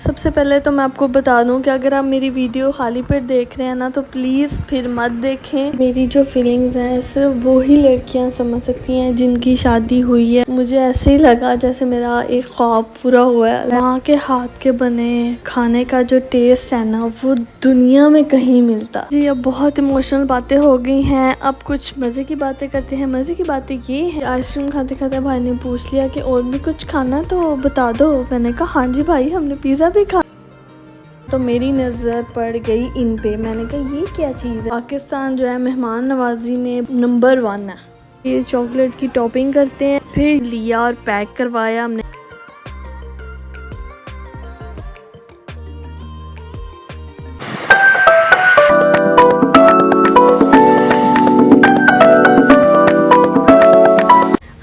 सबसे पहले तो मैं आपको बता दूं कि अगर आप मेरी वीडियो खाली पेट देख रहे हैं ना तो प्लीज़ फिर मत देखें। मेरी जो फीलिंग्स हैं सिर्फ वो ही लड़कियां समझ सकती हैं जिनकी शादी हुई है। मुझे ऐसे ही लगा जैसे मेरा एक ख्वाब पूरा हुआ है। माँ के हाथ के बने खाने का जो टेस्ट है ना वो दुनिया में कहीं मिलता। जी अब बहुत इमोशनल बातें हो गई हैं, अब कुछ मज़े की बातें करते हैं। मज़े की बातें ये है, आइसक्रीम खाते खाते भाई ने पूछ लिया कि और भी कुछ खाना तो बता दो। मैंने कहा हाँ जी भाई, हमने पिज़्ज़ा भी खा। तो मेरी नज़र पड़ गई इन पे। मैंने कहा ये क्या चीज़ है। पाकिस्तान जो है मेहमान नवाजी में नंबर 1 है। ये चॉकलेट की टॉपिंग करते हैं, फिर लिया और पैक करवाया हमने।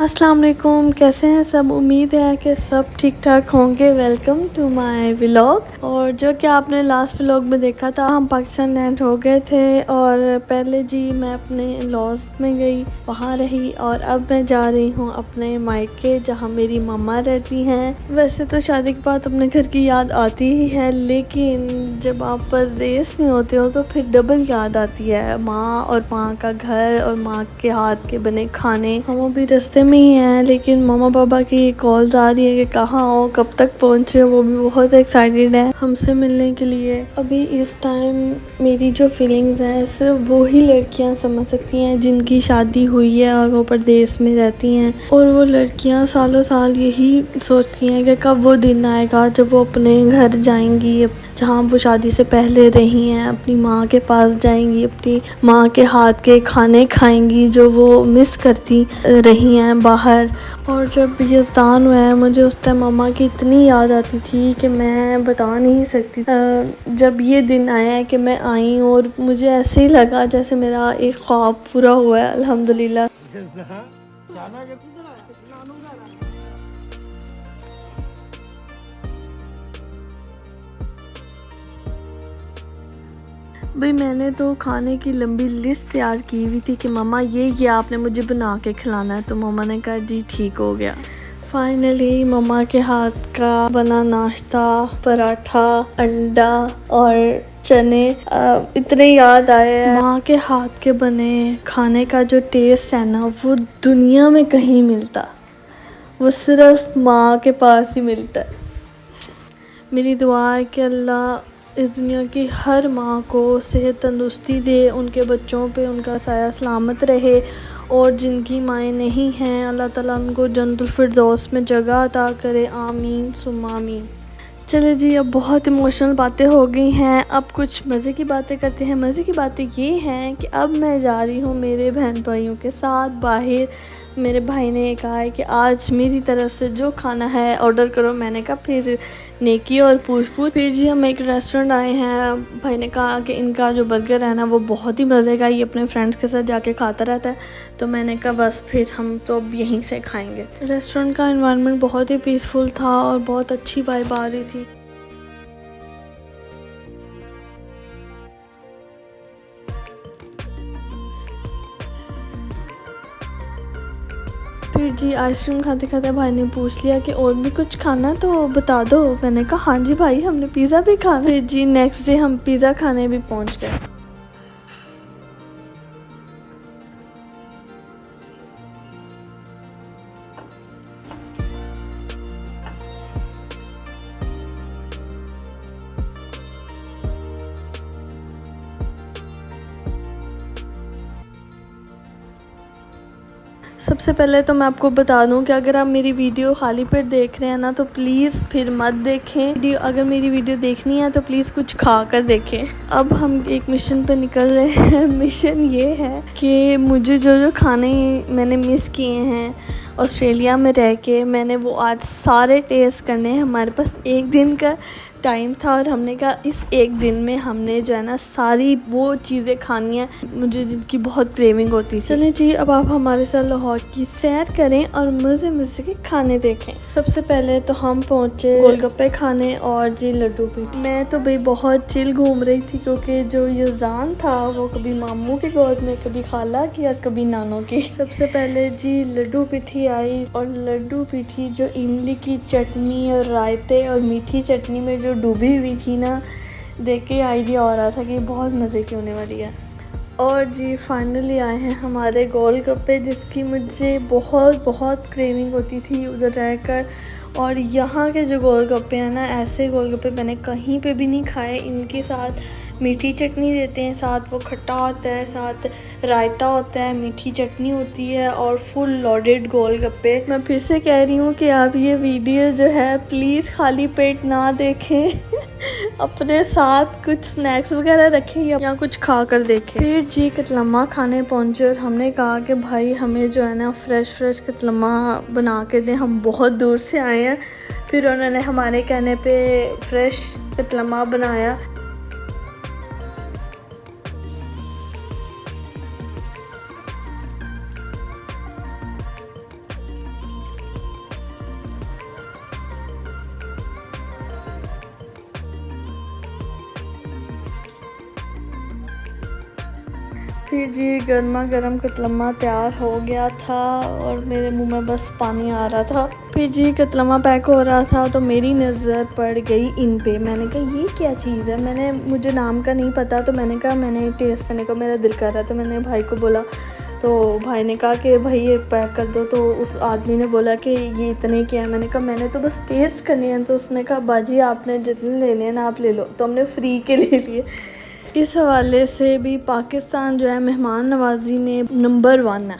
अस्सलाम वालेकुम, कैसे हैं सब। उम्मीद है कि सब ठीक ठाक होंगे। Welcome to my vlog. और जो कि आपने लास्ट व्लॉग में देखा था, हम पाकिस्तान लैंड हो गए थे और पहले जी मैं अपने लॉज में गई, वहाँ रही और अब मैं जा रही हूँ अपने मायके जहाँ मेरी मम्मा रहती हैं। वैसे तो शादी के बाद अपने घर की याद आती ही है, लेकिन जब आप परदेश में होते हो तो फिर डबल याद आती है। माँ और माँ का घर और माँ के हाथ के बने खाने। हम अभी रास्ते में ही हैं, लेकिन मम्मा पापा की कॉल्स आ रही है कि कहाँ हो, कब तक पहुँच रहे हो। वो भी बहुत एक्साइटेड है हमसे मिलने के लिए। अभी इस टाइम मेरी जो फीलिंग्स हैं सिर्फ वो ही लड़कियां समझ सकती हैं जिनकी शादी हुई है और वो परदेश में रहती हैं। और वो लड़कियां सालों साल यही सोचती हैं कि कब वो दिन आएगा जब वो अपने घर जाएंगी, जहाँ वो शादी से पहले रही हैं, अपनी माँ के पास जाएंगी, अपनी माँ के हाथ के खाने खाएंगी जो वो मिस करती रही हैं बाहर। और जब यज़दान हुआ है, मुझे उस टाइम मम्मा की इतनी याद आती थी कि मैं बता नहीं सकती। जब ये दिन आया है कि मैं आई और मुझे ऐसे ही लगा जैसे मेरा एक ख्वाब पूरा हुआ है, अल्हम्दुलिल्लाह। भाई मैंने तो खाने की लंबी लिस्ट तैयार की हुई थी कि मम्मा ये आपने मुझे बना के खिलाना है। तो मम्मा ने कहा जी ठीक हो गया। फाइनली मम्मा के हाथ का बना नाश्ता, पराठा, अंडा और चने इतने याद आए हैं। माँ के हाथ के बने खाने का जो टेस्ट है ना वो दुनिया में कहीं मिलता, वो सिर्फ माँ के पास ही मिलता है। मेरी दुआ है कि अल्लाह इस दुनिया की हर माँ को सेहत तंदुरुस्ती दे, उनके बच्चों पे उनका साया सलामत रहे। और जिनकी माएँ नहीं हैं, अल्लाह ताला उनको जन्नतुल फिरदौस में जगह अता करे। आमीन सुम्मा आमीन। चले जी अब बहुत इमोशनल बातें हो गई हैं, अब कुछ मज़े की बातें करते हैं। मज़े की बातें ये हैं कि अब मैं जा रही हूँ मेरे बहन भाइयों के साथ बाहर। मेरे भाई ने कहा है कि आज मेरी तरफ से जो खाना है ऑर्डर करो। मैंने कहा फिर नेकी और पूछ फिर जी हम एक रेस्टोरेंट आए हैं। भाई ने कहा कि इनका जो बर्गर है ना वो बहुत ही मज़े का, ये अपने फ्रेंड्स के साथ जाके खाता रहता है। तो मैंने कहा बस फिर हम तो अब यहीं से खाएंगे। रेस्टोरेंट का एनवायरनमेंट बहुत ही पीसफुल था और बहुत अच्छी वाइब आ रही थी। फिर जी आइसक्रीम खाते खाते भाई ने पूछ लिया कि और भी कुछ खाना तो बता दो। मैंने कहा हाँ जी भाई, हमने पिज़्ज़ा भी खाना। फिर जी नेक्स्ट डे हम पिज़्ज़ा खाने भी पहुंच गए। सबसे पहले तो मैं आपको बता दूं कि अगर आप मेरी वीडियो खाली पेट देख रहे हैं ना तो प्लीज़ फिर मत देखें। अगर मेरी वीडियो देखनी है तो प्लीज़ कुछ खा कर देखें। अब हम एक मिशन पे निकल रहे हैं। मिशन ये है कि मुझे जो जो खाने मैंने मिस किए हैं ऑस्ट्रेलिया में रह के, मैंने वो आज सारे टेस्ट करने हैं। हमारे पास एक दिन का टाइम था और हमने कहा इस एक दिन में हमने जो है ना सारी वो चीज़ें खानी है मुझे जिनकी बहुत क्रेविंग होती थी। चलें जी अब आप हमारे साथ लाहौर की सैर करें और मज़े मज़े के खाने देखें। सबसे पहले तो हम पहुँचे गोलगप्पे खाने और जी लड्डू पीठी। मैं तो भाई बहुत चिल घूम रही थी क्योंकि जो यज़दान था वो कभी मामू की गोद में, कभी खाला की और कभी नानों की। सबसे पहले जी लड्डू पीठी आई और लड्डू पीठी जो इमली की चटनी और रायते और मीठी चटनी में जो जो डूबी हुई थी ना, देख के आइडिया हो रहा था कि बहुत मज़े की होने वाली है। और जी फाइनली आए हैं हमारे गोलगप्पे, जिसकी मुझे बहुत बहुत क्रेविंग होती थी उधर रहकर। और यहाँ के जो गोलगप्पे हैं ना, ऐसे गोलगप्पे मैंने कहीं पे भी नहीं खाए। इनके साथ मीठी चटनी देते हैं, साथ वो खट्टा होता है, साथ रायता होता है, मीठी चटनी होती है और फुल लोडेड गोलगप्पे। मैं फिर से कह रही हूँ कि आप ये वीडियो जो है प्लीज़ खाली पेट ना देखें अपने साथ कुछ स्नैक्स वगैरह रखें या कुछ खा कर देखें। फिर जी कतलम्मा खाने पहुँचे और हमने कहा कि भाई हमें जो है ना फ्रेश कतलम्मा बना के दें, हम बहुत दूर से आए हैं। फिर उन्होंने हमारे कहने पे फ्रेश कतलम्मा बनाया। फिर जी गर्मा गर्म कतलम्मा तैयार हो गया था और मेरे मुंह में बस पानी आ रहा था। फिर जी कतलम्मा पैक हो रहा था तो मेरी नज़र पड़ गई इन पे। मैंने कहा ये क्या चीज़ है, मुझे नाम का नहीं पता, तो मैंने टेस्ट करने का मेरा दिल कर रहा था। मैंने भाई को बोला तो भाई ने कहा कि भाई ये पैक कर दो। तो उस आदमी ने बोला कि ये इतने क्या है। मैंने कहा मैंने तो बस टेस्ट करने हैं। तो उसने कहा बाजी आपने जितने लेने हैं ना आप ले लो। तो हमने फ्री के ले लिए। इस हवाले से भी पाकिस्तान जो है मेहमान नवाजी में नंबर 1 है।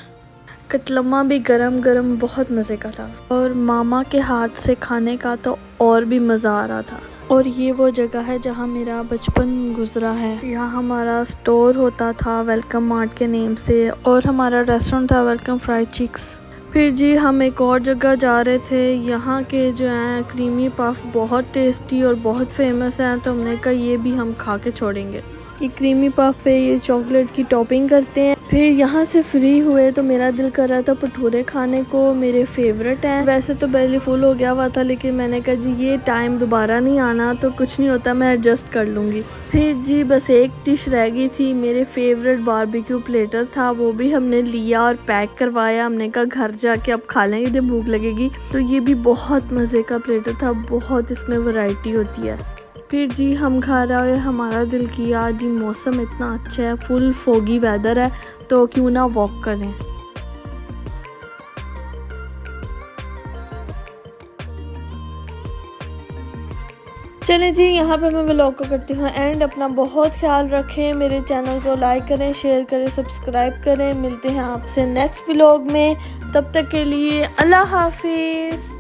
कतलम्मा भी गरम गरम बहुत मज़े का था और मामा के हाथ से खाने का तो और भी मज़ा आ रहा था। और ये वो जगह है जहाँ मेरा बचपन गुजरा है। यहाँ हमारा स्टोर होता था वेलकम मार्ट के नेम से, और हमारा रेस्टोरेंट था वेलकम फ्राइड चिक्स। फिर जी हम एक और जगह जा रहे थे। यहाँ के जो हैं क्रीमी पफ बहुत टेस्टी और बहुत फेमस हैं, तो हमने कहा ये भी हम खा के छोड़ेंगे। ये क्रीमी पफ पे ये चॉकलेट की टॉपिंग करते हैं। फिर यहाँ से फ्री हुए तो मेरा दिल कर रहा था भटूरे खाने को, मेरे फेवरेट हैं। वैसे तो बेली फुल हो गया हुआ था, लेकिन मैंने कहा जी ये टाइम दोबारा नहीं आना, तो कुछ नहीं होता, मैं एडजस्ट कर लूँगी। फिर जी बस एक डिश रह गई थी, मेरे फेवरेट बारबेक्यू प्लेटर था, वो भी हमने लिया और पैक करवाया। हमने कहा घर जाके अब खा लेंगे जब भूख लगेगी। तो ये भी बहुत मज़े का प्लेटर था, बहुत इसमें वैरायटी होती है। फिर जी हम घर आए, हमारा दिल किया जी मौसम इतना अच्छा है, फुल फोगी वेदर है, तो क्यों ना वॉक करें। चलें जी, यहाँ पे मैं व्लॉग को करती हूँ एंड। अपना बहुत ख्याल रखें, मेरे चैनल को लाइक करें, शेयर करें, सब्सक्राइब करें। मिलते हैं आपसे नेक्स्ट व्लॉग में, तब तक के लिए अल्लाह हाफिज़।